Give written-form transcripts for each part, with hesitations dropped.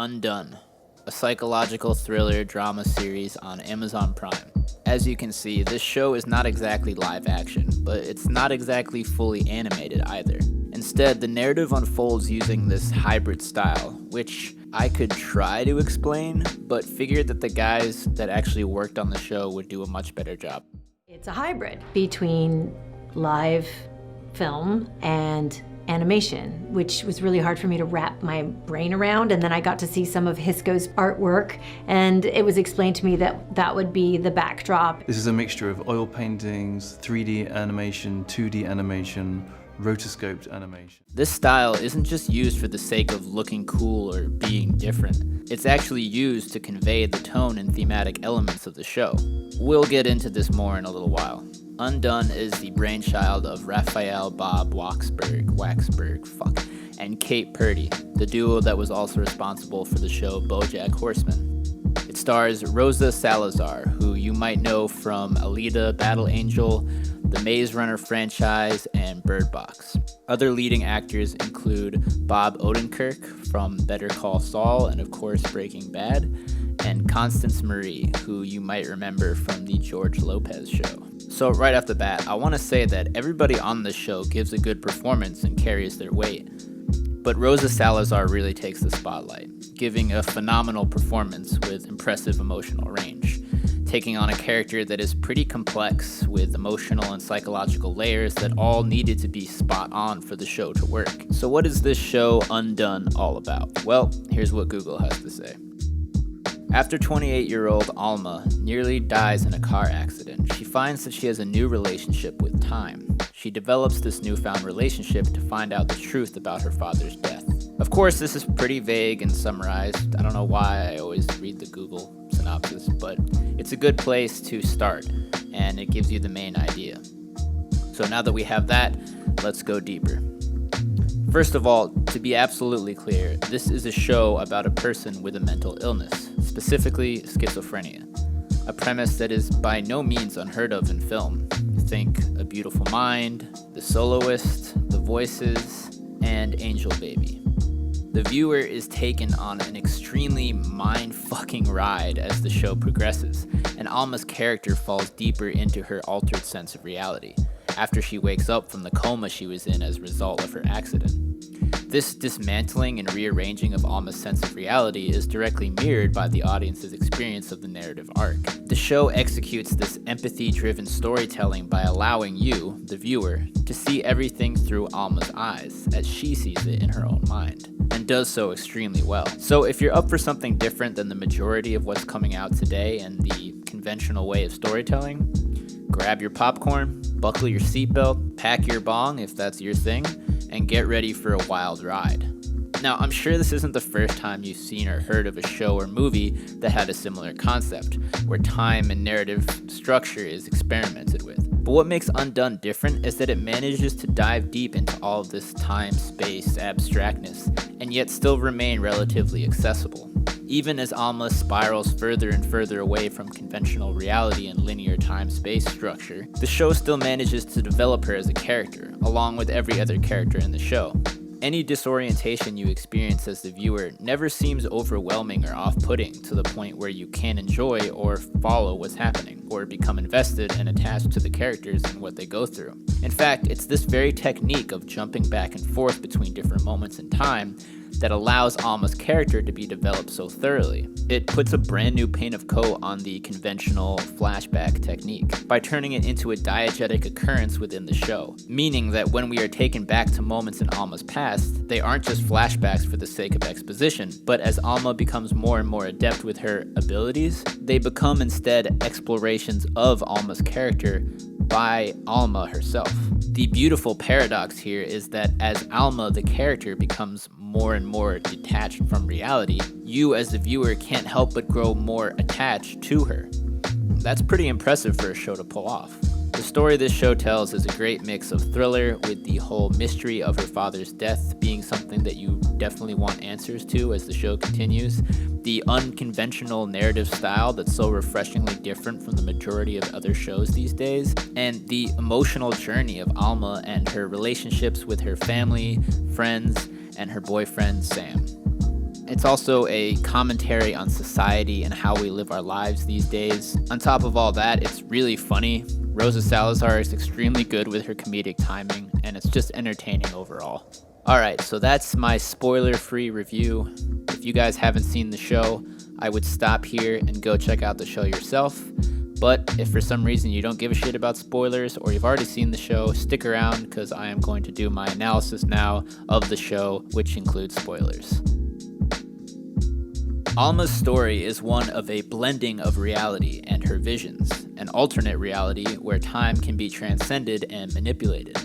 Undone, a psychological thriller drama series on Amazon Prime. As you can see, this show is not exactly live action, but it's not exactly fully animated either. Instead, the narrative unfolds using this hybrid style, which I could try to explain, but figured that the guys that actually worked on the show would do a much better job. It's a hybrid between live film and animation, which was really hard for me to wrap my brain around. And then I got to see some of Hisco's artwork, and it was explained to me that that would be the backdrop. This is a mixture of oil paintings, 3D animation, 2D animation, rotoscoped animation. This style isn't just used for the sake of looking cool or being different. It's actually used to convey the tone and thematic elements of the show. We'll get into this more in a little while. Undone is the brainchild of Raphael Bob Waxberg, and Kate Purdy, the duo that was also responsible for the show BoJack Horseman. It stars Rosa Salazar, who you might know from Alita Battle Angel, the Maze Runner franchise, and Bird Box. Other leading actors include Bob Odenkirk from Better Call Saul and of course Breaking Bad, and Constance Marie, who you might remember from the George Lopez show. So right off the bat, I want to say that everybody on the show gives a good performance and carries their weight. But Rosa Salazar really takes the spotlight, giving a phenomenal performance with impressive emotional range, taking on a character that is pretty complex with emotional and psychological layers that all needed to be spot on for the show to work. So what is this show Undone all about? Well, here's what Google has to say. After 28-year-old Alma nearly dies in a car accident, she finds that she has a new relationship with time. She develops this newfound relationship to find out the truth about her father's death. Of course, this is pretty vague and summarized. I don't know why I always read the Google synopsis, but it's a good place to start, and it gives you the main idea. So now that we have that, let's go deeper. First of all, to be absolutely clear, this is a show about a person with a mental illness, specifically schizophrenia, a premise that is by no means unheard of in film. Think A Beautiful Mind, The Soloist, The Voices, and Angel Baby. The viewer is taken on an extremely mind-fucking ride as the show progresses, and Alma's character falls deeper into her altered sense of reality after she wakes up from the coma she was in as a result of her accident. This dismantling and rearranging of Alma's sense of reality is directly mirrored by the audience's experience of the narrative arc. The show executes this empathy-driven storytelling by allowing you, the viewer, to see everything through Alma's eyes, as she sees it in her own mind, and does so extremely well. So if you're up for something different than the majority of what's coming out today and the conventional way of storytelling, grab your popcorn, buckle your seatbelt, pack your bong if that's your thing, and get ready for a wild ride. Now, I'm sure this isn't the first time you've seen or heard of a show or movie that had a similar concept, where time and narrative structure is experimented with. But what makes Undone different is that it manages to dive deep into all of this time-space abstractness, and yet still remain relatively accessible. Even as Alma spirals further and further away from conventional reality and linear time-space structure, the show still manages to develop her as a character, along with every other character in the show. Any disorientation you experience as the viewer never seems overwhelming or off-putting to the point where you can't enjoy or follow what's happening, or become invested and attached to the characters and what they go through. In fact, it's this very technique of jumping back and forth between different moments in time that allows Alma's character to be developed so thoroughly. It puts a brand new paint of coat on the conventional flashback technique by turning it into a diegetic occurrence within the show, meaning that when we are taken back to moments in Alma's past, they aren't just flashbacks for the sake of exposition, but as Alma becomes more and more adept with her abilities, they become instead explorations of Alma's character by Alma herself. The beautiful paradox here is that as Alma, the character, becomes more and more detached from reality, you as the viewer can't help but grow more attached to her. That's pretty impressive for a show to pull off. The story this show tells is a great mix of thriller, with the whole mystery of her father's death being something that you definitely want answers to as the show continues, the unconventional narrative style that's so refreshingly different from the majority of other shows these days, and the emotional journey of Alma and her relationships with her family, friends, and her boyfriend Sam. It's also a commentary on society and how we live our lives these days. On top of all that, it's really funny. Rosa Salazar is extremely good with her comedic timing, and it's just entertaining overall. Alright, so that's my spoiler-free review. If you guys haven't seen the show, I would stop here and go check out the show yourself. But if for some reason you don't give a shit about spoilers or you've already seen the show, stick around because I am going to do my analysis now of the show, which includes spoilers. Alma's story is one of a blending of reality and her visions, an alternate reality where time can be transcended and manipulated.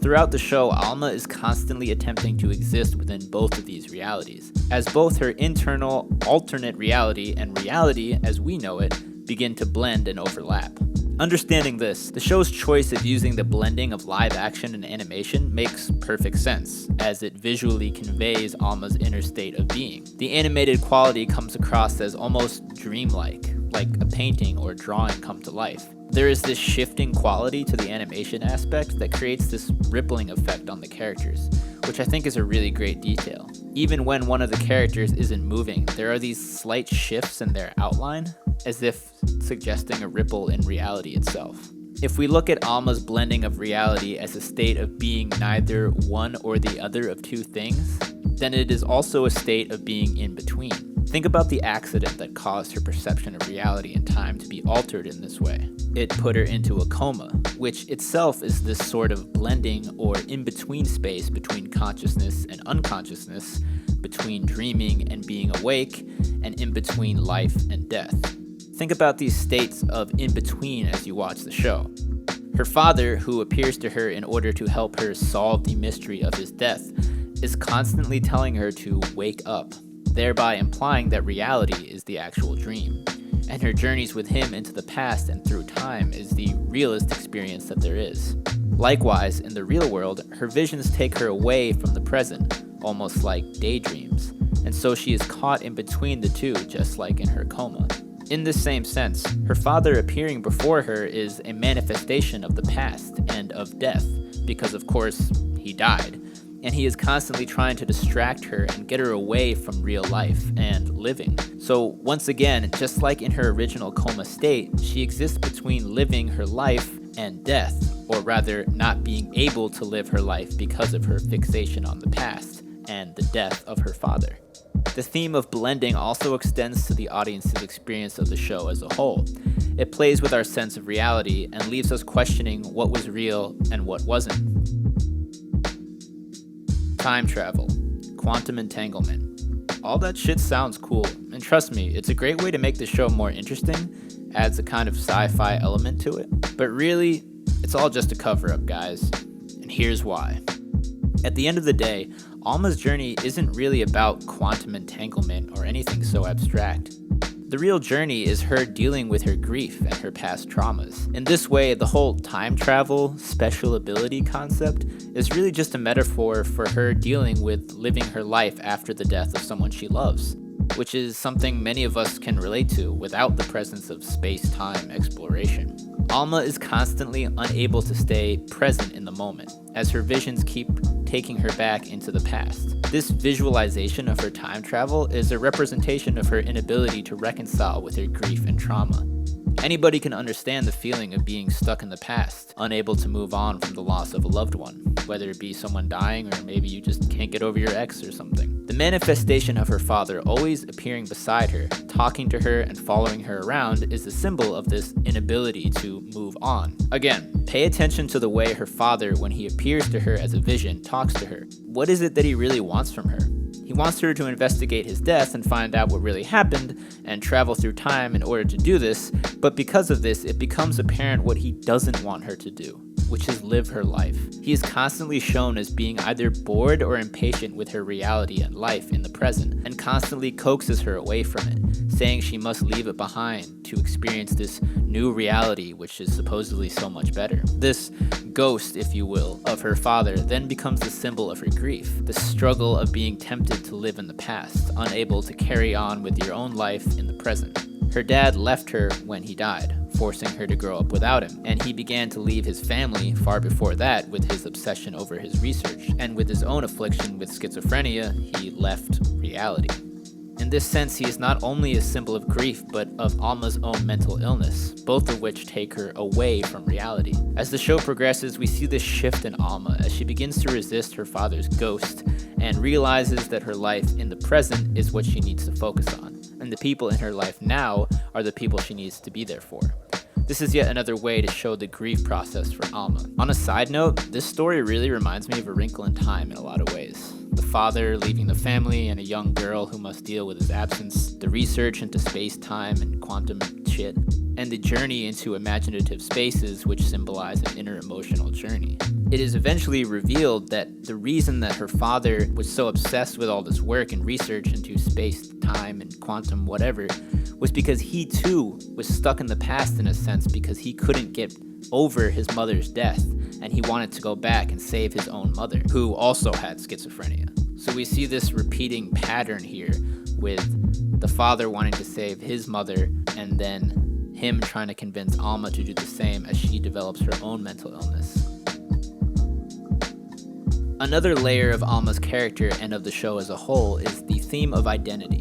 Throughout the show, Alma is constantly attempting to exist within both of these realities, as both her internal alternate reality and reality as we know it begin to blend and overlap. Understanding this, the show's choice of using the blending of live action and animation makes perfect sense, as it visually conveys Alma's inner state of being. The animated quality comes across as almost dreamlike, like a painting or drawing come to life. There is this shifting quality to the animation aspect that creates this rippling effect on the characters, which I think is a really great detail. Even when one of the characters isn't moving, there are these slight shifts in their outline, as if suggesting a ripple in reality itself. If we look at Alma's blending of reality as a state of being neither one or the other of two things, then it is also a state of being in between. Think about the accident that caused her perception of reality and time to be altered in this way. It put her into a coma, which itself is this sort of blending or in-between space between consciousness and unconsciousness, between dreaming and being awake, and in between life and death. Think about these states of in-between as you watch the show. Her father, who appears to her in order to help her solve the mystery of his death, is constantly telling her to wake up, thereby implying that reality is the actual dream, and her journeys with him into the past and through time is the realest experience that there is. Likewise, in the real world, her visions take her away from the present, almost like daydreams, and so she is caught in between the two, just like in her coma. In this same sense, her father appearing before her is a manifestation of the past and of death, because of course, he died, and he is constantly trying to distract her and get her away from real life and living. So once again, just like in her original coma state, she exists between living her life and death, or rather not being able to live her life because of her fixation on the past and the death of her father. The theme of blending also extends to the audience's experience of the show as a whole. It plays with our sense of reality and leaves us questioning what was real and what wasn't. Time travel, quantum entanglement. All that shit sounds cool, and trust me, it's a great way to make the show more interesting, adds a kind of sci-fi element to it. But really, it's all just a cover-up, guys. And here's why. At the end of the day, Alma's journey isn't really about quantum entanglement or anything so abstract. The real journey is her dealing with her grief and her past traumas. In this way, the whole time travel, special ability concept is really just a metaphor for her dealing with living her life after the death of someone she loves, which is something many of us can relate to without the presence of space-time exploration. Alma is constantly unable to stay present in the moment, as her visions keep taking her back into the past. This visualization of her time travel is a representation of her inability to reconcile with her grief and trauma. Anybody can understand the feeling of being stuck in the past, unable to move on from the loss of a loved one, whether it be someone dying or maybe you just can't get over your ex or something. The manifestation of her father always appearing beside her, talking to her and following her around is a symbol of this inability to move on. Again, pay attention to the way her father, when he appears to her as a vision, talks to her. What is it that he really wants from her? He wants her to investigate his death and find out what really happened and travel through time in order to do this, but because of this, it becomes apparent what he doesn't want her to do, which is live her life. He is constantly shown as being either bored or impatient with her reality and life in the present, and constantly coaxes her away from it, saying she must leave it behind to experience this new reality which is supposedly so much better. This ghost, if you will, of her father then becomes the symbol of her grief, the struggle of being tempted to live in the past, unable to carry on with your own life in the present. Her dad left her when he died, forcing her to grow up without him, and he began to leave his family far before that with his obsession over his research, and with his own affliction with schizophrenia, he left reality. In this sense, he is not only a symbol of grief, but of Alma's own mental illness, both of which take her away from reality. As the show progresses, we see this shift in Alma as she begins to resist her father's ghost and realizes that her life in the present is what she needs to focus on, and the people in her life now are the people she needs to be there for. This is yet another way to show the grief process for Alma. On a side note, this story really reminds me of A Wrinkle in Time in a lot of ways. The father leaving the family and a young girl who must deal with his absence, the research into space-time and quantum shit, and the journey into imaginative spaces which symbolize an inner emotional journey. It is eventually revealed that the reason that her father was so obsessed with all this work and research into space-time and quantum whatever was because he too was stuck in the past in a sense because he couldn't get over his mother's death and he wanted to go back and save his own mother, who also had schizophrenia. So we see this repeating pattern here with the father wanting to save his mother and then him trying to convince Alma to do the same as she develops her own mental illness. Another layer of Alma's character and of the show as a whole is the theme of identity.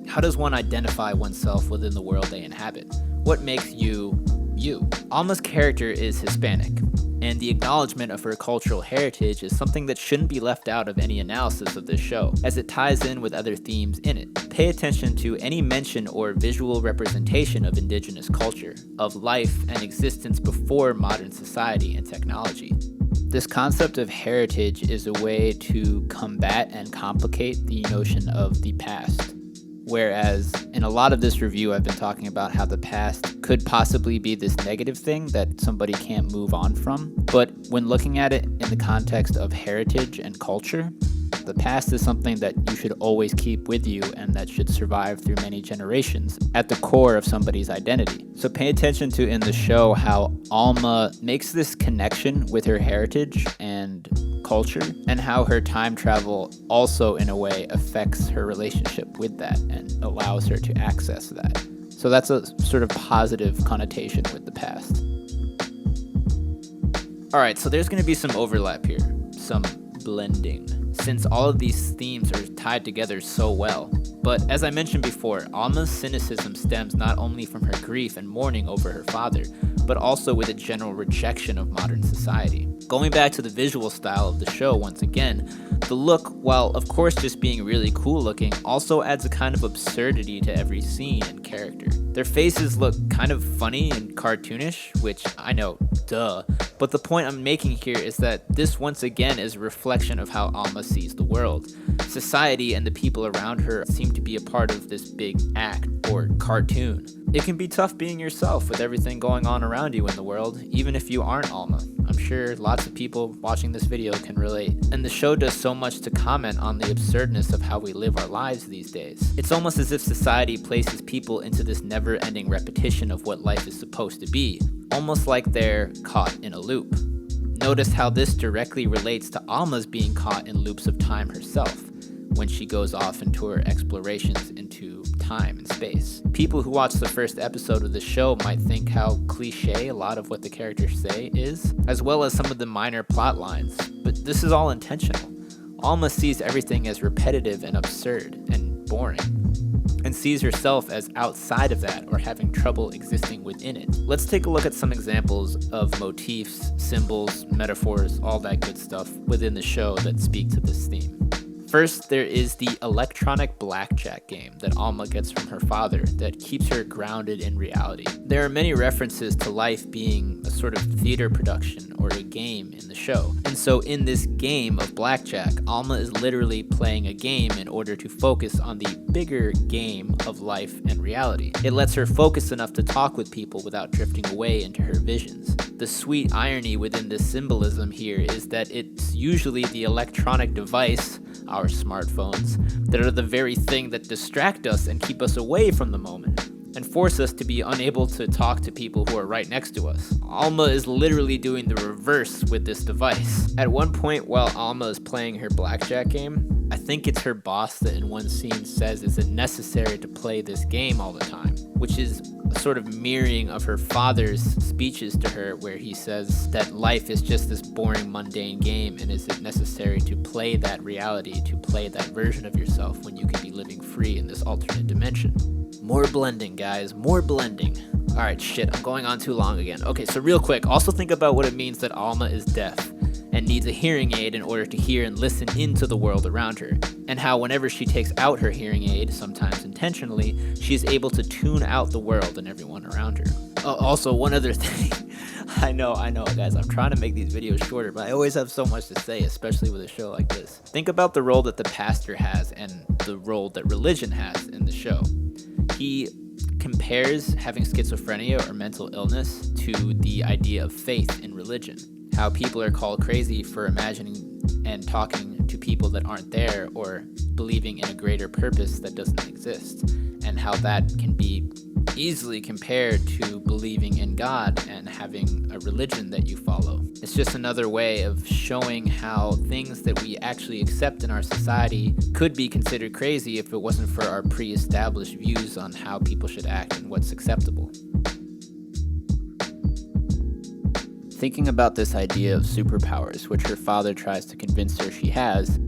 How does one identify oneself within the world they inhabit? What makes you, you? Alma's character is Hispanic, and the acknowledgement of her cultural heritage is something that shouldn't be left out of any analysis of this show, as it ties in with other themes in it. Pay attention to any mention or visual representation of indigenous culture, of life and existence before modern society and technology. This concept of heritage is a way to combat and complicate the notion of the past. Whereas in a lot of this review, I've been talking about how the past could possibly be this negative thing that somebody can't move on from. But when looking at it in the context of heritage and culture, the past is something that you should always keep with you and that should survive through many generations at the core of somebody's identity. So pay attention to in the show how Alma makes this connection with her heritage and culture and how her time travel also in a way affects her relationship with that and allows her to access that. So that's a sort of positive connotation with the past. Alright, so there's going to be some overlap here, some blending, since all of these themes are tied together so well. But as I mentioned before, Alma's cynicism stems not only from her grief and mourning over her father, but also with a general rejection of modern society. Going back to the visual style of the show once again, the look, while of course just being really cool looking, also adds a kind of absurdity to every scene and character. Their faces look kind of funny and cartoonish, which I know, duh, but the point I'm making here is that this once again is a reflection of how Alma sees the world. Society and the people around her seem to be a part of this big act or cartoon. It can be tough being yourself with everything going on around you in the world, even if you aren't Alma. I'm sure lots of people watching this video can relate. And the show does so much to comment on the absurdness of how we live our lives these days. It's almost as if society places people into this never-ending repetition of what life is supposed to be, almost like they're caught in a loop. Notice how this directly relates to Alma's being caught in loops of time herself, when she goes off into her explorations into time and space. People who watch the first episode of the show might think how cliche a lot of what the characters say is, as well as some of the minor plot lines, but this is all intentional. Alma sees everything as repetitive and absurd and boring, and sees herself as outside of that or having trouble existing within it. Let's take a look at some examples of motifs, symbols, metaphors, all that good stuff within the show that speak to this theme. First, there is the electronic blackjack game that Alma gets from her father that keeps her grounded in reality. There are many references to life being a sort of theater production or a game in the show. And so in this game of blackjack, Alma is literally playing a game in order to focus on the bigger game of life and reality. It lets her focus enough to talk with people without drifting away into her visions. The sweet irony within this symbolism here is that it's usually the electronic device, our smartphones, that are the very thing that distract us and keep us away from the moment and force us to be unable to talk to people who are right next to us. Alma is literally doing the reverse with this device. At one point while Alma is playing her blackjack game, I think it's her boss that in one scene says is it necessary to play this game all the time, which is sort of mirroring of her father's speeches to her, where he says that life is just this boring, mundane game, and is it necessary to play that reality, to play that version of yourself when you can be living free in this alternate dimension? More blending, guys, more blending. All right, shit, I'm going on too long again. Okay, so real quick, also think about what it means that Alma is deaf and needs a hearing aid in order to hear and listen into the world around her, and how whenever she takes out her hearing aid, sometimes intentionally, she is able to tune out the world and everyone around her. Oh, also, one other thing. I know, guys, I'm trying to make these videos shorter, but I always have so much to say, especially with a show like this. Think about the role that the pastor has and the role that religion has in the show. He compares having schizophrenia or mental illness to the idea of faith in religion. How people are called crazy for imagining and talking to people that aren't there, or believing in a greater purpose that doesn't exist, and how that can be easily compared to believing in God and having a religion that you follow. It's just another way of showing how things that we actually accept in our society could be considered crazy if it wasn't for our pre-established views on how people should act and what's acceptable. Thinking about this idea of superpowers, which her father tries to convince her she has,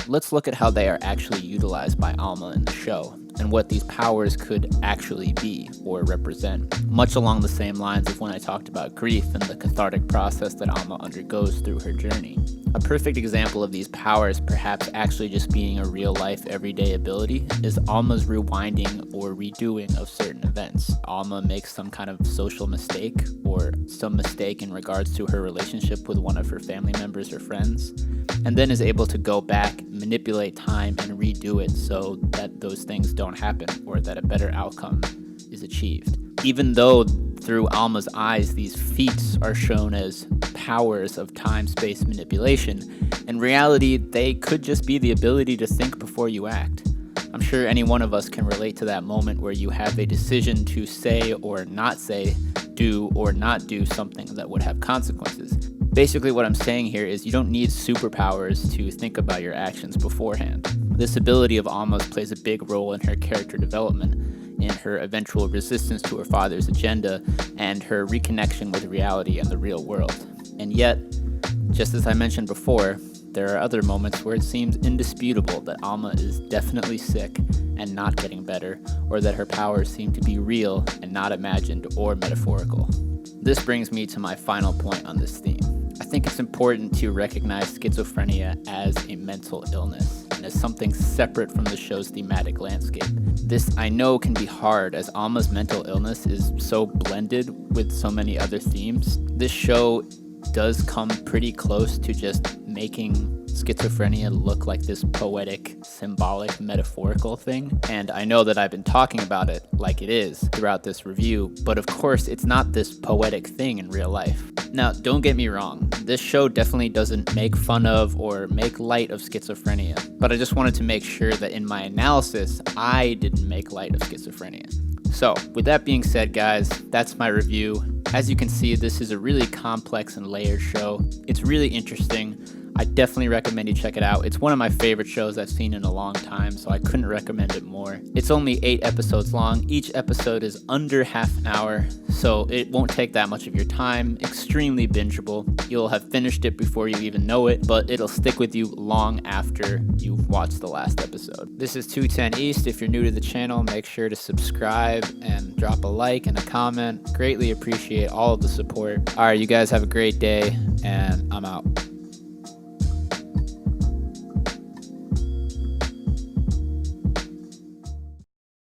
let's look at how they are actually utilized by Alma in the show, and what these powers could actually be or represent, much along the same lines of when I talked about grief and the cathartic process that Alma undergoes through her journey. A perfect example of these powers perhaps actually just being a real-life, everyday ability is Alma's rewinding or redoing of certain events. Alma makes some kind of social mistake, or some mistake in regards to her relationship with one of her family members or friends, and then is able to go back, manipulate time, and redo it so that those things don't happen, or that a better outcome is achieved. Even though through Alma's eyes these feats are shown as powers of time-space manipulation, in reality they could just be the ability to think before you act. I'm sure any one of us can relate to that moment where you have a decision to say or not say, do or not do something that would have consequences. Basically what I'm saying here is you don't need superpowers to think about your actions beforehand. This ability of Alma's plays a big role in her character development, in her eventual resistance to her father's agenda, and her reconnection with reality and the real world. And yet, just as I mentioned before, there are other moments where it seems indisputable that Alma is definitely sick and not getting better, or that her powers seem to be real and not imagined or metaphorical. This brings me to my final point on this theme. I think it's important to recognize schizophrenia as a mental illness, and as something separate from the show's thematic landscape. This, I know, can be hard, as Alma's mental illness is so blended with so many other themes. This show does come pretty close to just making schizophrenia look like this poetic, symbolic, metaphorical thing, and I know that I've been talking about it like it is throughout this review, but of course it's not this poetic thing in real life. Now, don't get me wrong, this show definitely doesn't make fun of or make light of schizophrenia, but I just wanted to make sure that in my analysis, I didn't make light of schizophrenia. So, with that being said, guys, that's my review. As you can see, this is a really complex and layered show. It's really interesting. I definitely recommend you check it out. It's one of my favorite shows I've seen in a long time, so I couldn't recommend it more. It's only 8 episodes long. Each episode is under half an hour, so it won't take that much of your time. Extremely bingeable. You'll have finished it before you even know it, but it'll stick with you long after you've watched the last episode. This is 210East. If you're new to the channel, make sure to subscribe and drop a like and a comment. Greatly appreciate all of the support. All right, you guys have a great day, and I'm out.